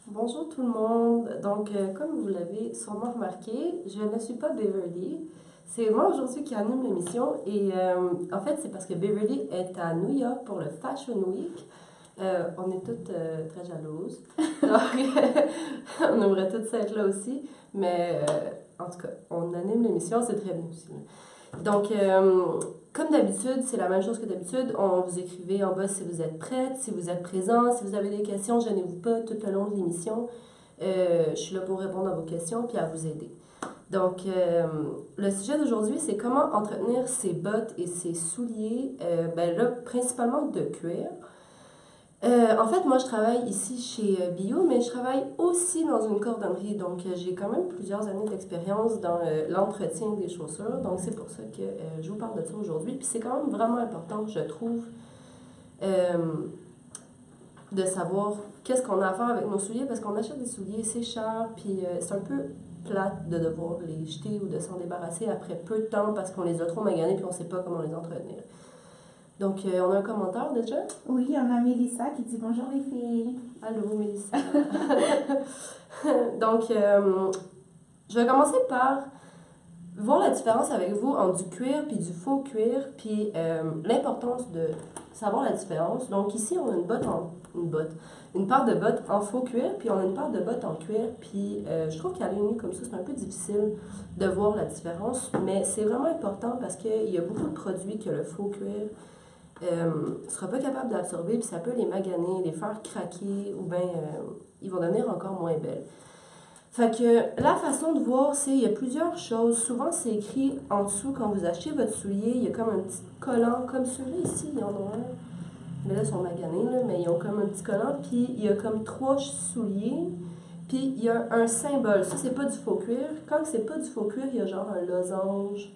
Bonjour tout le monde. Donc, comme vous l'avez sûrement remarqué, je ne suis pas Beverly. C'est moi aujourd'hui qui anime l'émission et en fait, c'est parce que Beverly est à New York pour le Fashion Week. On est toutes très jalouses. Donc, on aimerait toutes être là aussi. Mais en tout cas, on anime l'émission, c'est très bien aussi. Donc, comme d'habitude, c'est la même chose que d'habitude. On vous écrivez en bas si vous êtes prête, si vous êtes présent, si vous avez des questions, gênez-vous pas tout le long de l'émission. Je suis là pour répondre à vos questions puis à vous aider. Donc, le sujet d'aujourd'hui, c'est comment entretenir ses bottes et ses souliers, ben là, principalement de cuir. En fait, moi, je travaille ici chez Bio, mais je travaille aussi dans une cordonnerie. Donc, j'ai quand même plusieurs années d'expérience dans l'entretien des chaussures. Donc, c'est pour ça que je vous parle de ça aujourd'hui. Puis, c'est quand même vraiment important, je trouve, euh, de savoir qu'est-ce qu'on a à faire avec nos souliers parce qu'on achète des souliers, c'est cher, puis c'est un peu plate de devoir les jeter ou de s'en débarrasser après peu de temps parce qu'on les a trop maganés puis on sait pas comment les entretenir. Donc, on a un commentaire déjà? Oui, on a Mélissa qui dit bonjour les filles. Allô, Mélissa. Donc, je vais commencer par voir la différence avec vous entre du cuir puis du faux cuir, puis l'importance de savoir la différence. Donc, ici, on a une paire de bottes en faux cuir, puis on a une paire de bottes en cuir, puis je trouve qu'à l'œil nu comme ça, c'est un peu difficile de voir la différence, mais c'est vraiment important parce qu'il y a beaucoup de produits que le faux cuir ne sera pas capable d'absorber, puis ça peut les maganer, les faire craquer, ou bien ils vont devenir encore moins belles. Fait que la façon de voir, c'est il y a plusieurs choses. Souvent, c'est écrit en dessous quand vous achetez votre soulier, il y a comme un petit collant, comme celui-là ici, il y en a un. Mais là, ils sont maganés, là, mais ils ont comme un petit collant, puis il y a comme 3 souliers, puis il y a un symbole. Ça, c'est pas du faux cuir. Quand c'est pas du faux cuir, il y a genre un losange.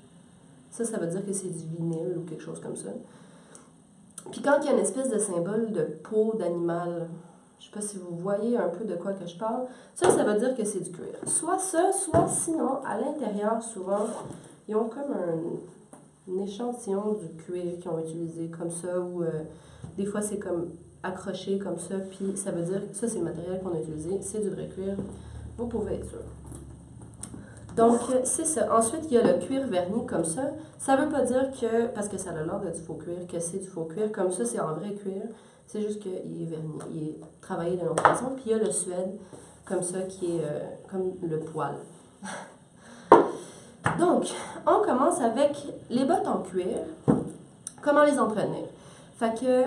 Ça veut dire que c'est du vinyle ou quelque chose comme ça. Puis quand il y a une espèce de symbole de peau d'animal, je sais pas si vous voyez un peu de quoi que je parle, ça veut dire que c'est du cuir. Soit ça, soit sinon, à l'intérieur, souvent, ils ont comme un échantillon du cuir qu'ils ont utilisé comme ça, ou des fois c'est comme accroché comme ça, puis ça veut dire que ça c'est le matériel qu'on a utilisé, c'est du vrai cuir, vous pouvez être sûr. Donc, c'est ça. Ensuite, il y a le cuir verni comme ça. Ça veut pas dire que, parce que ça a l'air de du faux cuir, que c'est du faux cuir. Comme ça, c'est en vrai cuir. C'est juste qu'il est verni. Il est travaillé de l'autre façon. Puis il y a le suède, comme ça, qui est comme le poil. Donc, on commence avec les bottes en cuir. Comment les entretenir? Fait que,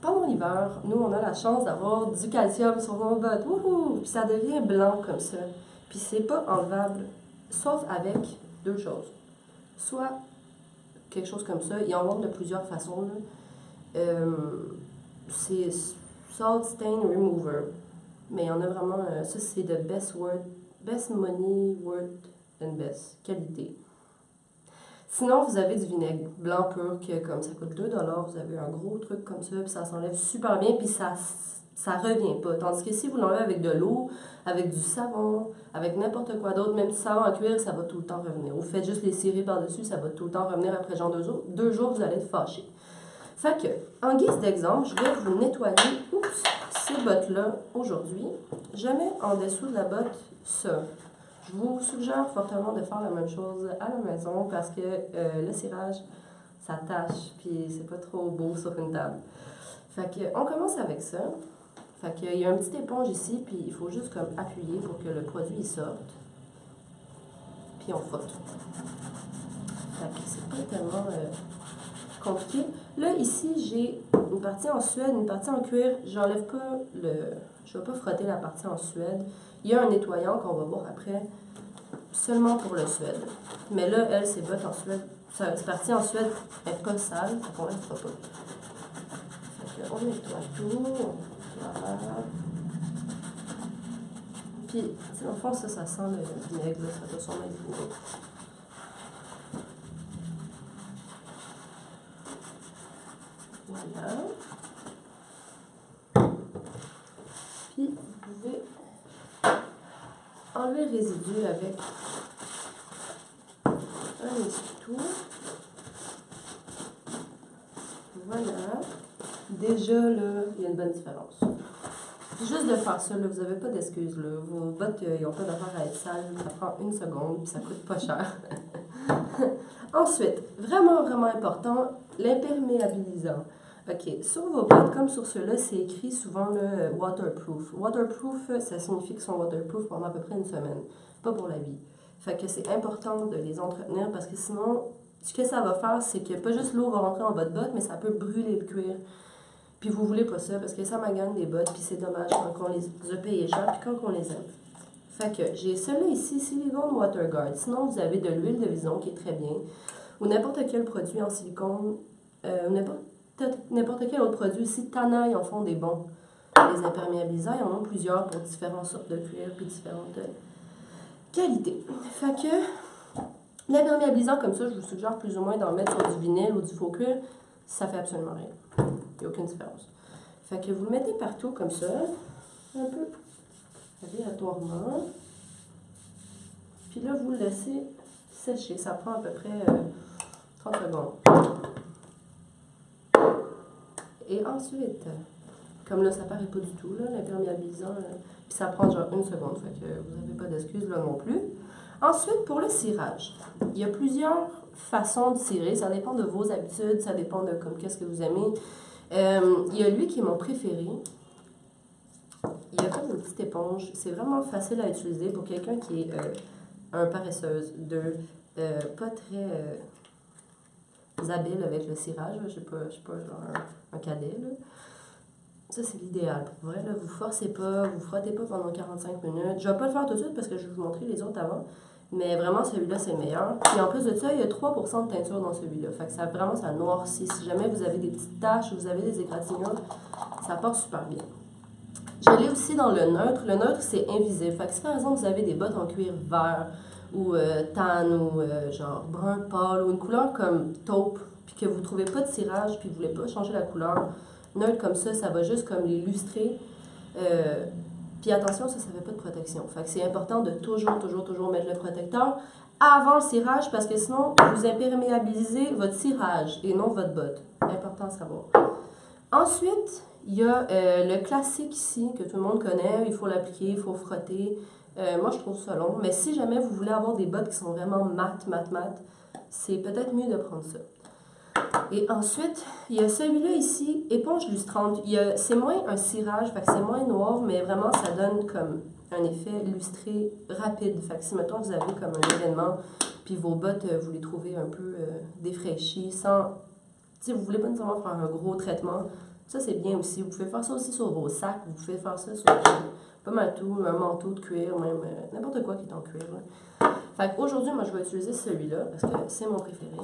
pendant l'hiver, nous, on a la chance d'avoir du calcium sur nos bottes. Wouhou! Puis ça devient blanc comme ça. Puis c'est pas enlevable, sauf avec 2 choses. Soit quelque chose comme ça, ils en vendent de plusieurs façons. Là. C'est Salt Stain Remover. Mais il y en a vraiment, ça c'est de Best Money Worth and Best qualité. Sinon, vous avez du vinaigre blanc pur que comme ça coûte 2$, vous avez un gros truc comme ça, puis ça s'enlève super bien, puis ça revient pas. Tandis que si vous l'enlevez avec de l'eau, avec du savon, avec n'importe quoi d'autre, même du savon en cuir, ça va tout le temps revenir. Vous faites juste les cirer par-dessus, ça va tout le temps revenir après genre 2 jours. 2 jours, vous allez être fâché. Fait que, en guise d'exemple, je vais vous nettoyer ces bottes-là aujourd'hui. Je mets en dessous de la botte ça. Je vous suggère fortement de faire la même chose à la maison parce que le cirage, ça tâche, puis c'est pas trop beau sur une table. Fait que, on commence avec ça. Fait que, il y a une petite éponge ici, puis il faut juste comme appuyer pour que le produit sorte. Puis on frotte. Fait que c'est pas tellement compliqué. Là, ici, j'ai une partie en suède, une partie en cuir. J'enlève pas le... Je vais pas frotter la partie en suède. Il y a un nettoyant qu'on va voir après, seulement pour le suède. Mais là, elle, ses bottes en suède, cette partie en suède n'est pas sale, donc on ne la fera pas. Fait on nettoie tout, voilà. Puis, au fond, ça sent le vinaigre, là, ça doit sûrement être vinaigre. Voilà. Puis, vous pouvez enlever le résidu avec un essuie-tout. Voilà. Déjà, là, il y a une bonne différence. Juste de faire ça, là, vous n'avez pas d'excuses. Vos bottes, ils n'ont pas d'affaire à être sales. Ça prend 1 seconde, puis ça coûte pas cher. Ensuite, vraiment, vraiment important, l'imperméabilisant. OK, sur vos bottes, comme sur ceux-là, c'est écrit souvent le waterproof. Waterproof, ça signifie qu'ils sont waterproof pendant à peu près 1 semaine, pas pour la vie. Fait que c'est important de les entretenir parce que sinon, ce que ça va faire, c'est que pas juste l'eau va rentrer dans votre botte, mais ça peut brûler le cuir. Puis vous voulez pas ça parce que ça magane des bottes, puis c'est dommage quand on les a payées cher, puis quand on les aime. Fait que j'ai celui-là ici, Silicone Water Guard. Sinon, vous avez de l'huile de vison qui est très bien, ou n'importe quel produit en silicone, n'importe quel autre produit. Ici, Tana, ils en font des bons. Les imperméabilisants, ils en ont plusieurs pour différentes sortes de cuir, puis différentes qualités. Fait que l'imperméabilisant comme ça, je vous suggère plus ou moins d'en mettre sur du vinyle ou du faux cuir. Ça fait absolument rien. Il n'y a aucune différence. Fait que vous le mettez partout comme ça, un peu aléatoirement. Puis là, vous le laissez sécher. Ça prend à peu près 30 secondes. Et ensuite, comme là, ça paraît pas du tout, l'imperméabilisant, puis ça prend genre 1 seconde. Fait que vous n'avez pas d'excuses là non plus. Ensuite, pour le cirage, il y a plusieurs façons de cirer. Ça dépend de vos habitudes, ça dépend de qu'est-ce que vous aimez. Il y a lui qui est mon préféré. Il y a comme une petite éponge. C'est vraiment facile à utiliser pour quelqu'un qui est un paresseuse, pas très habile avec le cirage. Je sais pas genre un cadet. Là. Ça, c'est l'idéal. Pour vrai, là, vous forcez pas, vous frottez pas pendant 45 minutes. Je vais pas le faire tout de suite parce que je vais vous montrer les autres avant. Mais vraiment, celui-là, c'est le meilleur. Et en plus de ça, il y a 3% de teinture dans celui-là. Fait que ça, vraiment, ça noircit. Si jamais vous avez des petites taches ou vous avez des égratignures, ça porte super bien. Je l'ai aussi dans le neutre. Le neutre, c'est invisible. Fait que si par exemple, vous avez des bottes en cuir vert ou tan ou genre brun pâle ou une couleur comme taupe, puis que vous ne trouvez pas de cirage, puis vous ne voulez pas changer la couleur, neutre comme ça va juste comme les lustrer. Puis attention, ça ne fait pas de protection. Fait que c'est important de toujours mettre le protecteur avant le cirage parce que sinon, vous imperméabilisez votre cirage et non votre botte. Important à savoir. Ensuite, il y a le classique ici que tout le monde connaît. Il faut l'appliquer, il faut frotter. Moi, je trouve ça long. Mais si jamais vous voulez avoir des bottes qui sont vraiment mat, c'est peut-être mieux de prendre ça. Et ensuite, il y a celui-là ici, éponge lustrante. C'est moins un cirage, fait que c'est moins noir, mais vraiment, ça donne comme un effet lustré rapide. Fait que si, mettons, vous avez comme un événement, puis vos bottes, vous les trouvez un peu défraîchies, sans... Si vous voulez pas nécessairement faire un gros traitement, ça, c'est bien aussi. Vous pouvez faire ça aussi sur vos sacs, vous pouvez faire ça sur pas mal tout, un manteau de cuir, même n'importe quoi qui est en cuir. Là. Fait qu'aujourd'hui, moi, je vais utiliser celui-là, parce que c'est mon préféré.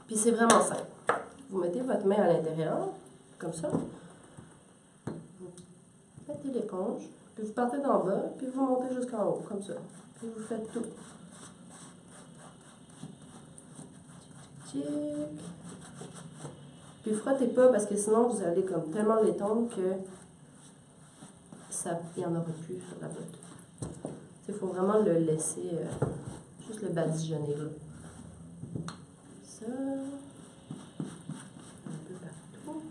Puis c'est vraiment simple. Vous mettez votre main à l'intérieur, comme ça. Vous mettez l'éponge, puis vous partez d'en bas, puis vous montez jusqu'en haut, comme ça. Puis vous faites tout. Tic, tic. Puis frottez pas, parce que sinon vous allez comme tellement l'étendre que il n'y en aura plus sur la botte. Il faut vraiment le laisser, juste le badigeonner là. Ça, un peu partout.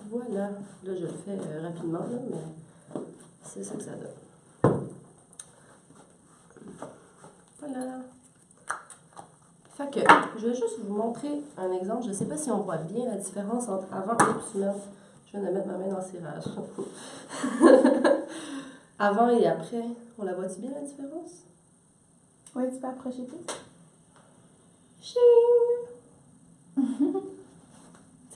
Voilà, là je le fais rapidement, là, mais c'est ça que ça donne. Voilà. Fait que, je vais juste vous montrer un exemple. Je ne sais pas si on voit bien la différence entre avant et merde, je viens de mettre ma main dans le cirage. Avant et après, on la voit-tu bien la différence? Oui, tu peux approcher plus. Ching!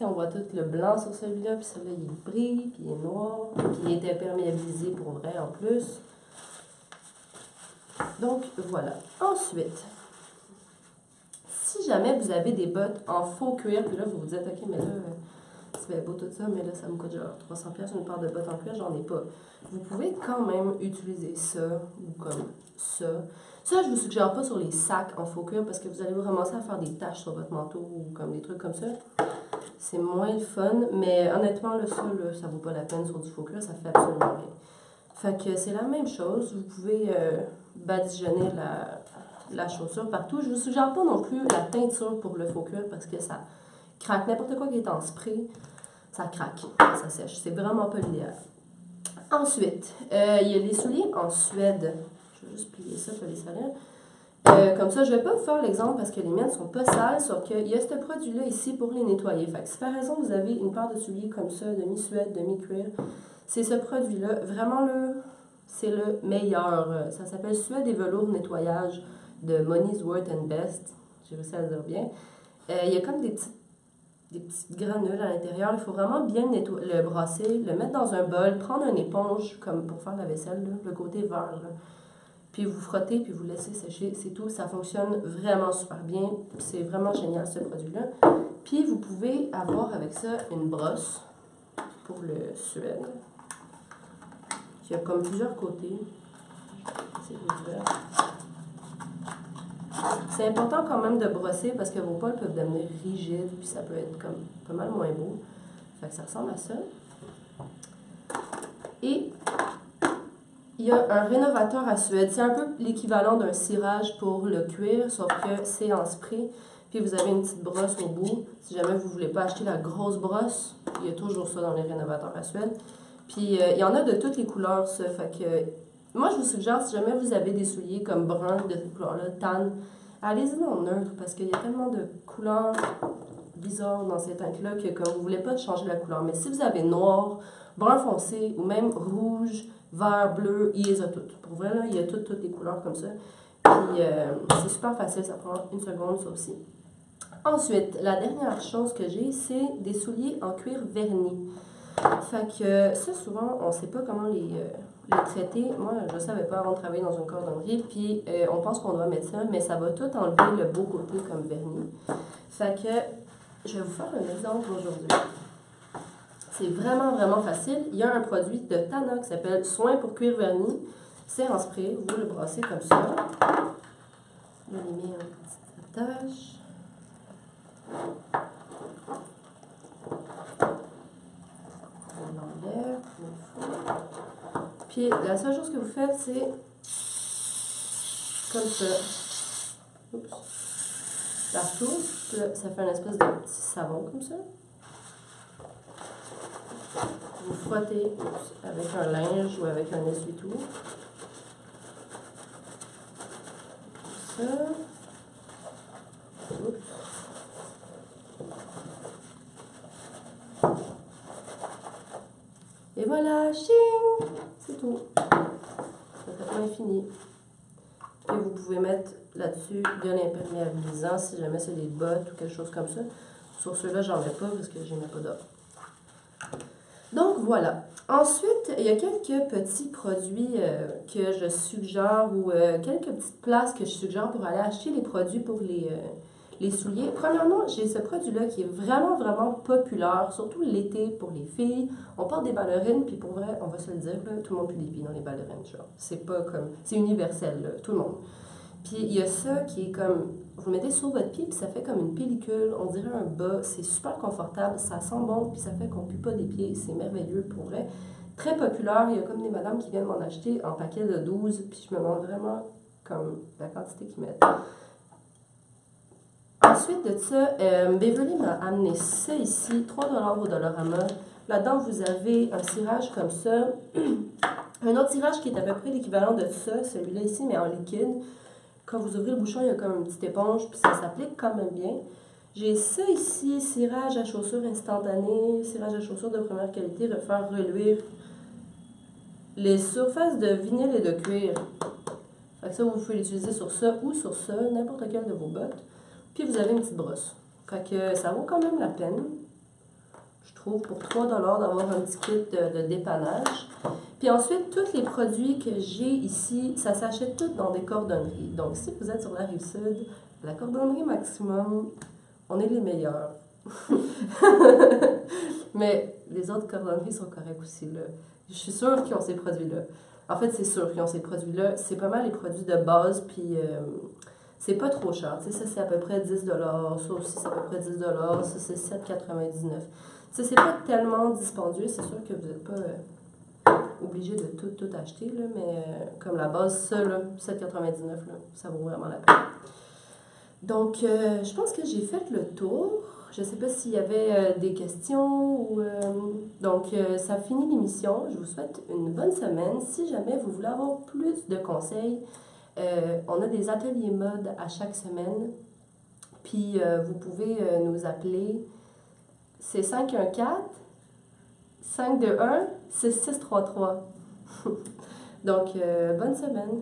On voit tout le blanc sur celui-là, puis celui-là, il brille, puis il est noir, puis il est imperméabilisé pour vrai en plus. Donc, voilà. Ensuite, si jamais vous avez des bottes en faux cuir, puis là, vous vous dites, OK, mais là, c'est bien beau tout ça, mais là, ça me coûte genre 300$ une paire de bottes en cuir, j'en ai pas. Vous pouvez quand même utiliser ça, ou comme ça. Ça, je vous suggère pas sur les sacs en faux cuir, parce que vous allez vous ramasser à faire des taches sur votre manteau, ou comme des trucs comme ça. C'est moins le fun, mais honnêtement, là, ça vaut pas la peine sur du faux cuir, ça fait absolument rien. Fait que c'est la même chose, vous pouvez badigeonner la chaussure partout. Je vous suggère pas non plus la teinture pour le faux cuir parce que ça craque. N'importe quoi qui est en spray, ça craque, ça sèche. C'est vraiment pas l'idéal. Ensuite, il y a les souliers en Suède. Je vais juste plier ça pour les salir. Comme ça, je ne vais pas vous faire l'exemple parce que les miennes ne sont pas sales, sauf qu'il y a ce produit-là ici pour les nettoyer. Fait que si par exemple vous avez une paire de souliers comme ça, demi-suède, demi-cuir, c'est ce produit-là. Vraiment, là, c'est le meilleur. Ça s'appelle Suède et velours nettoyage de Money's Worth and Best. J'ai réussi à le dire bien. Il y a comme des petites granules à l'intérieur. Il faut vraiment bien le brasser, le mettre dans un bol, prendre une éponge comme pour faire la vaisselle, là, le côté vert. Là. Puis vous frottez, puis vous laissez sécher, c'est tout. Ça fonctionne vraiment super bien. C'est vraiment génial ce produit-là. Puis vous pouvez avoir avec ça une brosse pour le Suède. Qui a comme plusieurs côtés. C'est important quand même de brosser parce que vos poils peuvent devenir rigides, puis ça peut être comme pas mal moins beau. Fait que ça ressemble à ça. Et il y a un rénovateur à Suède. C'est un peu l'équivalent d'un cirage pour le cuir, sauf que c'est en spray. Puis vous avez une petite brosse au bout. Si jamais vous ne voulez pas acheter la grosse brosse, il y a toujours ça dans les rénovateurs à Suède. Puis il y en a de toutes les couleurs, ça. Fait que moi, je vous suggère, si jamais vous avez des souliers comme brun, de cette couleur-là, tan, allez-y dans le neutre, parce qu'il y a tellement de couleurs bizarres dans ces teintes-là que comme vous ne voulez pas changer la couleur. Mais si vous avez noir, brun foncé, ou même rouge, vert, bleu, il les a toutes. Pour vrai, là, il y a toutes les couleurs comme ça. Puis c'est super facile, ça prend une seconde, ça aussi. Ensuite, la dernière chose que j'ai, c'est des souliers en cuir verni. Fait que ça, souvent, on ne sait pas comment les traiter. Moi, je ne savais pas avant de travailler dans une cordonnerie. Puis on pense qu'on doit mettre ça, mais ça va tout enlever le beau côté comme vernis. Fait que je vais vous faire un exemple aujourd'hui. C'est vraiment, vraiment facile. Il y a un produit de Tana qui s'appelle Soin pour cuir verni. C'est en spray. Vous le brassez comme ça. Vous le mettez en petite attache. On l'enlève. Puis la seule chose que vous faites, c'est comme ça. Oups. Partout. Là, ça fait une espèce de petit savon comme ça. Vous frottez avec un linge ou avec un essuie-tout. Ça. Oups. Et voilà, ching! C'est tout. C'est complètement fini. Puis vous pouvez mettre là-dessus de l'imperméabilisant si jamais c'est des bottes ou quelque chose comme ça. Sur ceux-là, j'en mets pas parce que je n'ai pas d'offre. Donc voilà. Ensuite, il y a quelques petits produits que je suggère ou quelques petites places que je suggère pour aller acheter les produits pour les souliers. Premièrement, j'ai ce produit-là qui est vraiment, vraiment populaire, surtout l'été pour les filles. On porte des ballerines, puis pour vrai, on va se le dire, là, tout le monde pue des pieds dans les ballerines. Genre. C'est pas comme... C'est universel, là, tout le monde. Puis il y a ça qui est comme... Vous le mettez sur votre pied, puis ça fait comme une pellicule, on dirait un bas. C'est super confortable, ça sent bon, puis ça fait qu'on pue pas des pieds. C'est merveilleux, pour vrai. Très populaire, il y a comme des madames qui viennent m'en acheter en paquet de 12, puis je me demande vraiment comme la quantité qu'ils mettent. Ensuite de ça, Beverly m'a amené ça ici, 3$ au Dollarama. Là-dedans, vous avez un cirage comme ça. Un autre cirage qui est à peu près l'équivalent de ça, celui-là ici, mais en liquide. Quand vous ouvrez le bouchon, il y a comme une petite éponge, puis ça s'applique quand même bien. J'ai ça ici, cirage à chaussures instantané, cirage à chaussures de première qualité, refaire reluire les surfaces de vinyle et de cuir. Fait que ça, vous pouvez l'utiliser sur ça ou sur ça, n'importe quelle de vos bottes. Puis vous avez une petite brosse. Fait que ça vaut quand même la peine, je trouve, pour 3$ d'avoir un petit kit de dépannage. Puis ensuite, tous les produits que j'ai ici, ça s'achète tout dans des cordonneries. Donc si vous êtes sur la Rive-Sud, la cordonnerie Maximum, on est les meilleurs. Mais les autres cordonneries sont correctes aussi, là. Je suis sûre qu'ils ont ces produits-là. En fait, c'est sûr qu'ils ont ces produits-là. C'est pas mal les produits de base, puis c'est pas trop cher. Tu sais, ça, c'est à peu près 10$. Ça aussi, c'est à peu près 10$. Ça, c'est 7,99$. Tu sais, c'est pas tellement dispendieux. C'est sûr que vous n'êtes pas obligé de tout acheter, là, mais comme la base, ça, là, 7,99$, là, ça vaut vraiment la peine. Donc, je pense que j'ai fait le tour. je sais pas s'il y avait des questions ou... donc, ça finit l'émission. Je vous souhaite une bonne semaine. Si jamais vous voulez avoir plus de conseils, on a des ateliers mode à chaque semaine. Puis, vous pouvez nous appeler. C'est 514-521-6633. Donc, bonne semaine.